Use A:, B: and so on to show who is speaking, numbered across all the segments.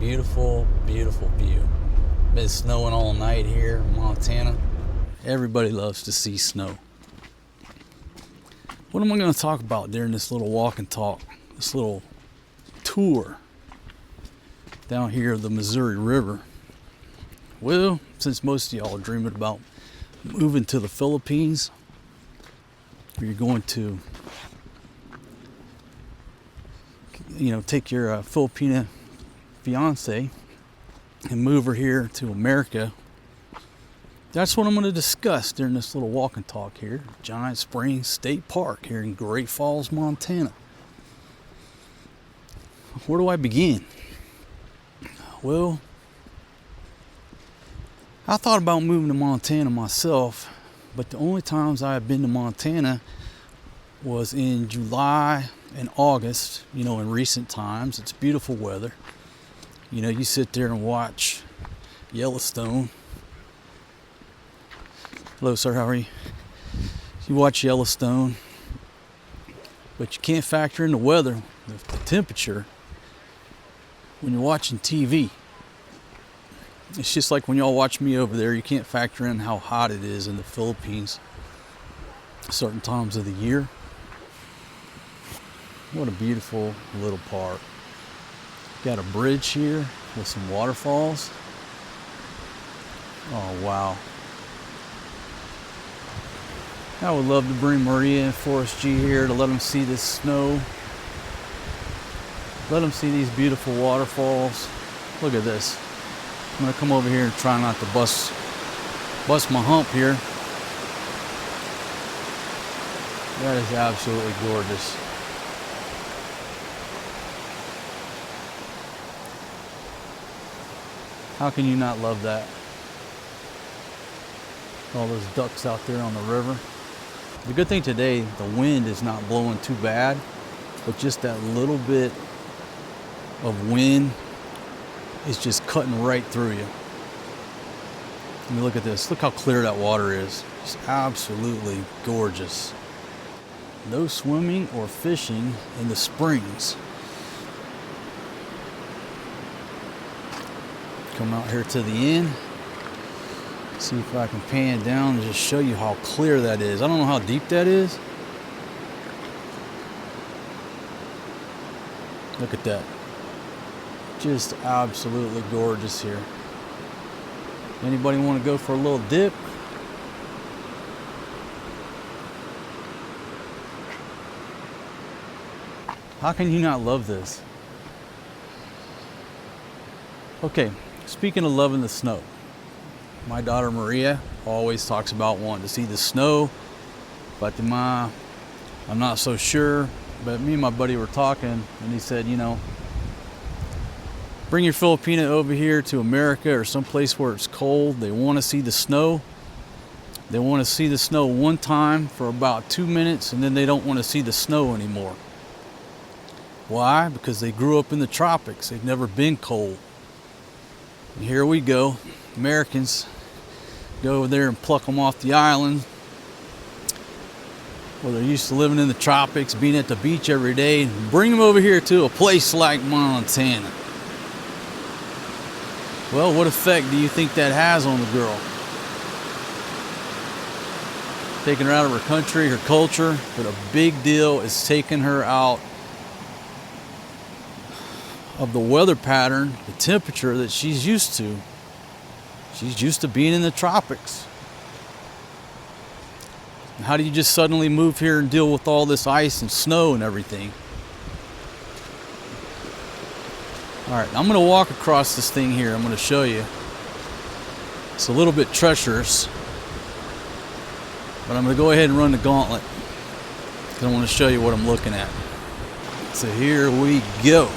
A: Beautiful, beautiful view. Been snowing all night here in Montana. Everybody loves to see snow. What am I going to talk about during this little walk and talk, this little tour down here of the Missouri River? Well, since most of y'all are dreaming about moving to the Philippines, or you're going to, take your Filipina fiance and move her here to America, that's what I'm going to discuss during this little walk and talk here. Giant Springs State Park here in Great Falls, Montana. Where do I begin? Well, I thought about moving to Montana myself, but the only times I have been to Montana was in July and August, in recent times. It's beautiful weather. You sit there and watch Yellowstone. Hello, sir, how are you? You watch Yellowstone, but you can't factor in the weather, the temperature, when you're watching TV. It's just like when y'all watch me over there, you can't factor in how hot it is in the Philippines certain times of the year. What a beautiful little park. Got a bridge here with some waterfalls. Oh, wow. I would love to bring Maria and Forrest G here to let them see this snow. Let them see these beautiful waterfalls. Look at this. I'm gonna come over here and try not to bust my hump here. That is absolutely gorgeous. How can you not love that? All those ducks out there on the river. The good thing today, the wind is not blowing too bad, but just that little bit of wind is just cutting right through you. I mean, look at this. Look how clear that water is. It's absolutely gorgeous. No swimming or fishing in the springs. Come out here to the end. See if I can pan down and just show you how clear that is. I don't know how deep that is. Look at that. Just absolutely gorgeous here. Anybody want to go for a little dip? How can you not love this? Okay, speaking of loving the snow, my daughter Maria always talks about wanting to see the snow. Fatima, I'm not so sure, but me and my buddy were talking and he said, bring your Filipina over here to America or someplace where it's cold. They want to see the snow. They want to see the snow one time for about 2 minutes and then they don't want to see the snow anymore. Why? Because they grew up in the tropics. They've never been cold. And here we go. Americans go over there and pluck them off the island. Well, they're used to living in the tropics, being at the beach every day, and bring them over here to a place like Montana. Well, what effect do you think that has on the girl? Taking her out of her country, her culture, but a big deal is taking her out of the weather pattern, the temperature that she's used to. She's used to being in the tropics. And how do you just suddenly move here and deal with all this ice and snow and everything? All right, I'm gonna walk across this thing here. I'm gonna show you. It's a little bit treacherous, but I'm gonna go ahead and run the gauntlet because I want to show you what I'm looking at. So here we go.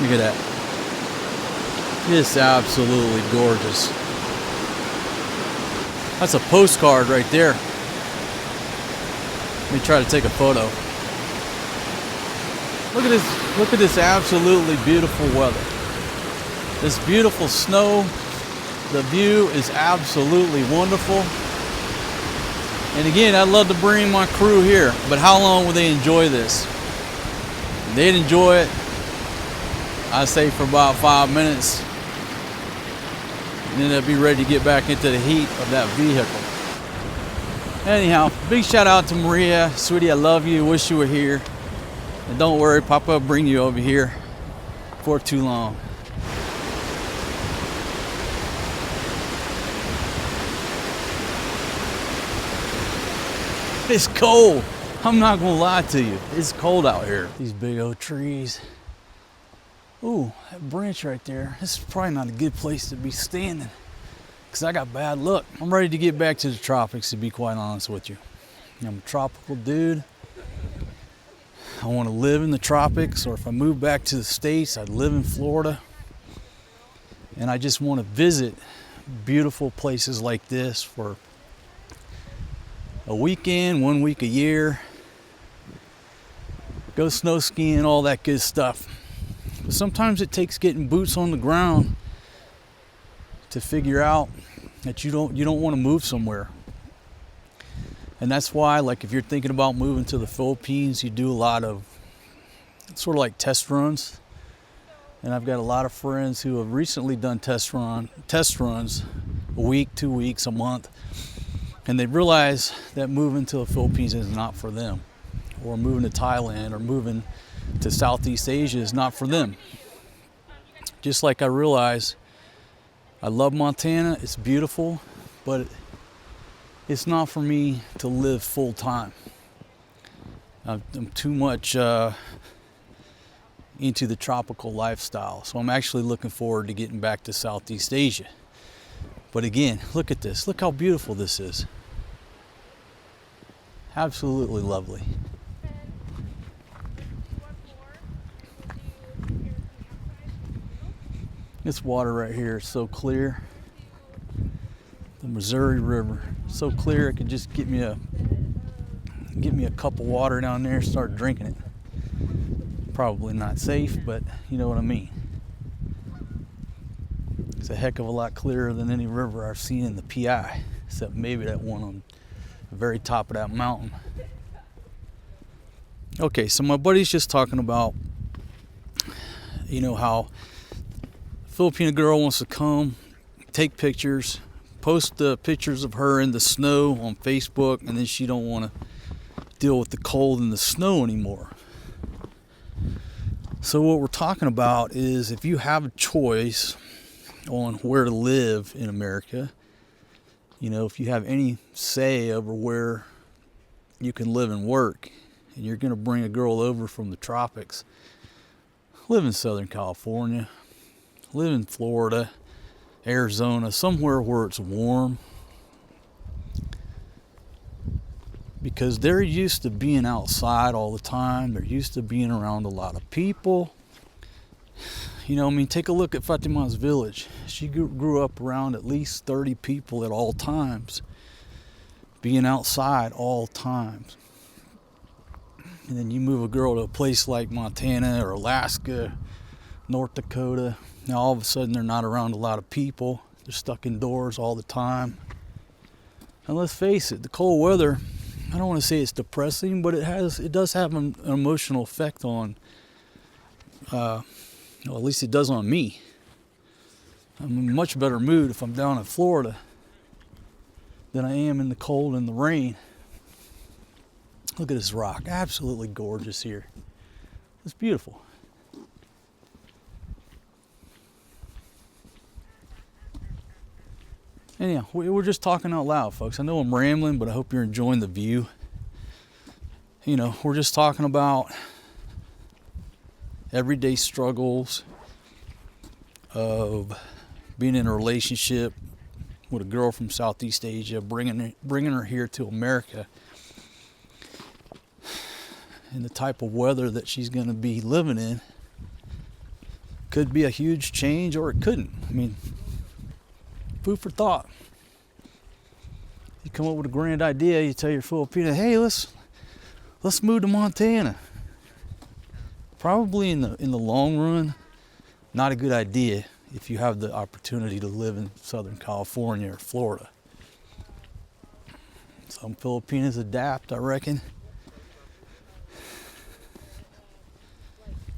A: Look at that. It's absolutely gorgeous. That's a postcard right there. Let me try to take a photo. Look at this absolutely beautiful weather. This beautiful snow. The view is absolutely wonderful. And again, I'd love to bring my crew here, but how long will they enjoy this? They'd enjoy it, I say, for about 5 minutes. And then they'll be ready to get back into the heat of that vehicle. Anyhow, big shout out to Maria. Sweetie, I love you. Wish you were here. And don't worry, Papa will bring you over here for too long. It's cold. I'm not gonna lie to you. It's cold out here. These big old trees. Ooh, that branch right there. This is probably not a good place to be standing because I got bad luck. I'm ready to get back to the tropics, to be quite honest with you. I'm a tropical dude. I want to live in the tropics, or if I move back to the States, I'd live in Florida. And I just want to visit beautiful places like this for a weekend, 1 week a year, go snow skiing, all that good stuff. But sometimes it takes getting boots on the ground to figure out that you don't want to move somewhere. And that's why, like, if you're thinking about moving to the Philippines, you do a lot of sort of like test runs. And I've got a lot of friends who have recently done test runs, a week, 2 weeks, a month. And they realize that moving to the Philippines is not for them, or moving to Thailand, or moving to Southeast Asia is not for them. Just like I realize I love Montana, it's beautiful, but it's not for me to live full time. I'm too much into the tropical lifestyle, so I'm actually looking forward to getting back to Southeast Asia. But again, look at this. Look how beautiful this is. Absolutely lovely. This water right here is so clear. The Missouri River, so clear it could just get me a cup of water down there and start drinking it. Probably not safe, but you know what I mean. It's a heck of a lot clearer than any river I've seen in the PI, except maybe that one on the very top of that mountain. Okay, so my buddy's just talking about, you know, how a Filipina girl wants to come, take pictures, post the pictures of her in the snow on Facebook, and then she don't want to deal with the cold and the snow anymore. So what we're talking about is, if you have a choice on where to live in America, you know, if you have any say over where you can live and work, and you're going to bring a girl over from the tropics, live in Southern California, live in Florida, Arizona, somewhere where it's warm, because they're used to being outside all the time. They're used to being around a lot of people. You know, I mean, take a look at Fatima's village. She grew up around at least 30 people at all times, being outside all times. And then you move a girl to a place like Montana or Alaska, North Dakota. Now all of a sudden they're not around a lot of people. They're stuck indoors all the time. And let's face it, the cold weather, I don't want to say it's depressing, but it does have an emotional effect on, well, at least it does on me. I'm in a much better mood if I'm down in Florida than I am in the cold and the rain. Look at this rock, absolutely gorgeous here. It's beautiful. Anyhow, we're just talking out loud, folks. I know I'm rambling, but I hope you're enjoying the view. You know, we're just talking about everyday struggles of being in a relationship with a girl from Southeast Asia, bringing her here to America, and the type of weather that she's going to be living in. Could be a huge change, or it couldn't. I mean, food for thought. You come up with a grand idea, you tell your Filipina, hey, let's move to Montana. Probably in the long run, not a good idea if you have the opportunity to live in Southern California or Florida. Some Filipinos adapt, I reckon.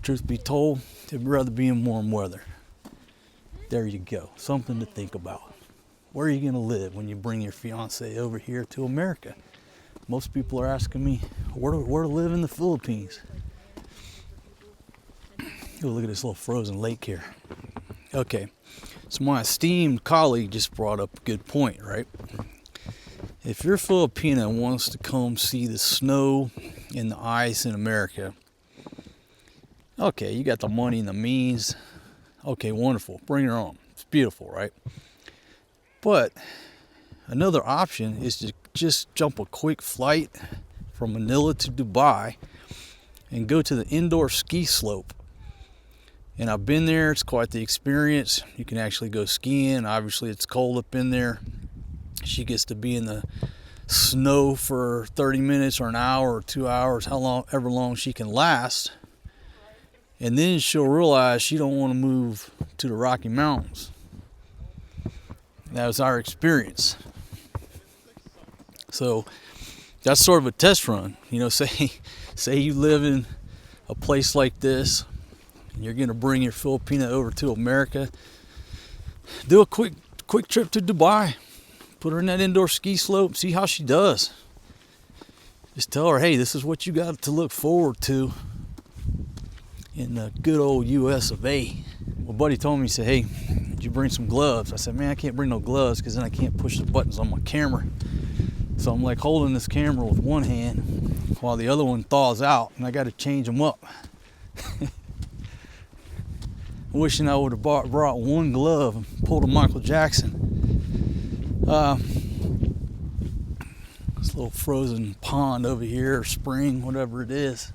A: Truth be told, they'd rather be in warm weather. There you go, something to think about. Where are you gonna live when you bring your fiance over here to America? Most people are asking me where to live in the Philippines. Oh, look at this little frozen lake here. Okay, so my esteemed colleague just brought up a good point, right? If you're Filipina and wants to come see the snow and the ice in America, okay, you got the money and the means. Okay, wonderful. Bring her on. It's beautiful, right? But another option is to just jump a quick flight from Manila to Dubai and go to the indoor ski slope. And I've been there. It's quite the experience. You can actually go skiing. Obviously, it's cold up in there. She gets to be in the snow for 30 minutes or an hour or 2 hours, however long she can last. And then she'll realize she don't want to move to the Rocky Mountains. That was our experience. So that's sort of a test run. You know, say you live in a place like this and you're going to bring your Filipina over to America. Do a quick trip to Dubai. Put her in that indoor ski slope. See how she does. Just tell her, hey, this is what you got to look forward to in the good old US of A. My buddy told me, he said, hey, did you bring some gloves? I said, man, I can't bring no gloves because then I can't push the buttons on my camera. So I'm like holding this camera with one hand while the other one thaws out, and I got to change them up. Wishing I would have brought one glove and pulled a Michael Jackson. This little frozen pond over here, or spring, whatever it is.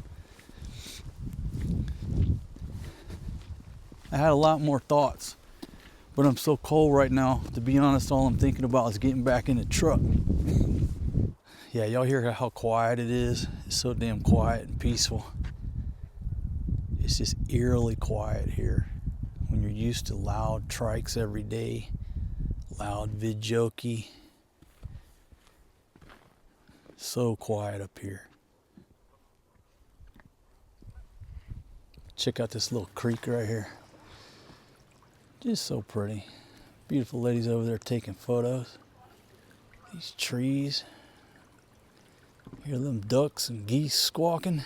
A: I had a lot more thoughts, but I'm so cold right now. To be honest, all I'm thinking about is getting back in the truck. Yeah, y'all hear how quiet it is? It's so damn quiet and peaceful. It's just eerily quiet here. When you're used to loud trikes every day, loud vidjoki. So quiet up here. Check out this little creek right here. Just so pretty. Beautiful ladies over there taking photos. These trees. Hear them ducks and geese squawking.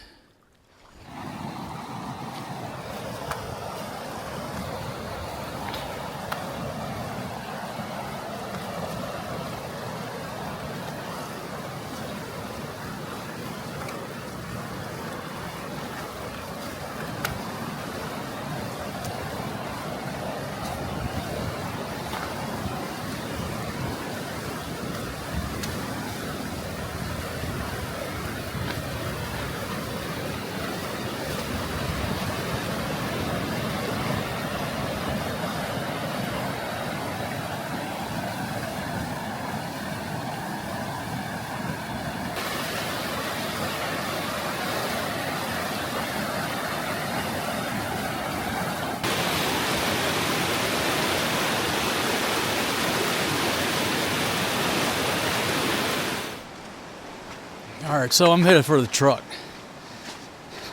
A: All right, so I'm headed for the truck.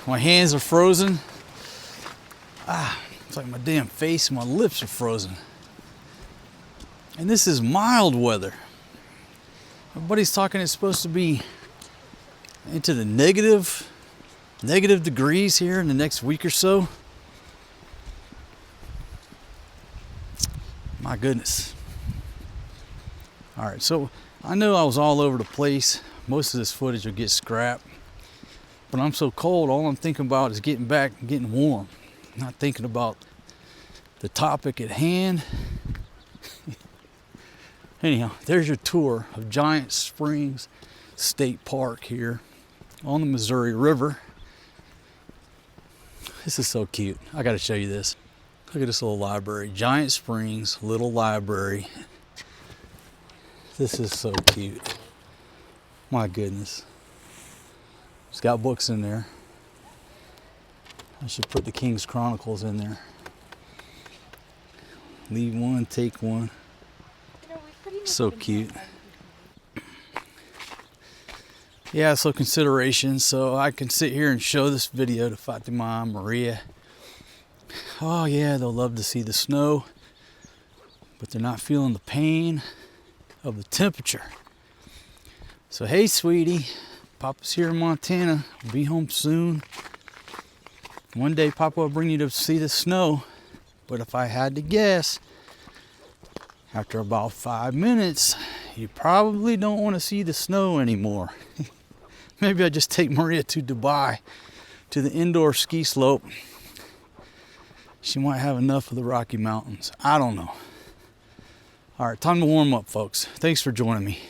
A: My hands are frozen. It's like my damn face and my lips are frozen. And this is mild weather. Everybody's talking it's supposed to be into the negative degrees here in the next week or so. My goodness. All right, so I know I was all over the place. Most of this footage will get scrapped. But I'm so cold, all I'm thinking about is getting back and getting warm. Not thinking about the topic at hand. Anyhow, there's your tour of Giant Springs State Park here on the Missouri River. This is so cute. I gotta show you this. Look at this little library. Giant Springs Little Library. This is so cute. My goodness. It's got books in there. I should put the King's Chronicles in there. Leave one, take one. So cute. Yeah, so consideration. So I can sit here and show this video to Fatima and Maria. Oh yeah, they'll love to see the snow, but they're not feeling the pain of the temperature. So hey, sweetie, Papa's here in Montana. We'll be home soon. One day Papa will bring you to see the snow, but if I had to guess, after about 5 minutes, you probably don't want to see the snow anymore. Maybe I just take Maria to Dubai, to the indoor ski slope. She might have enough of the Rocky Mountains. I don't know. All right, time to warm up, folks. Thanks for joining me.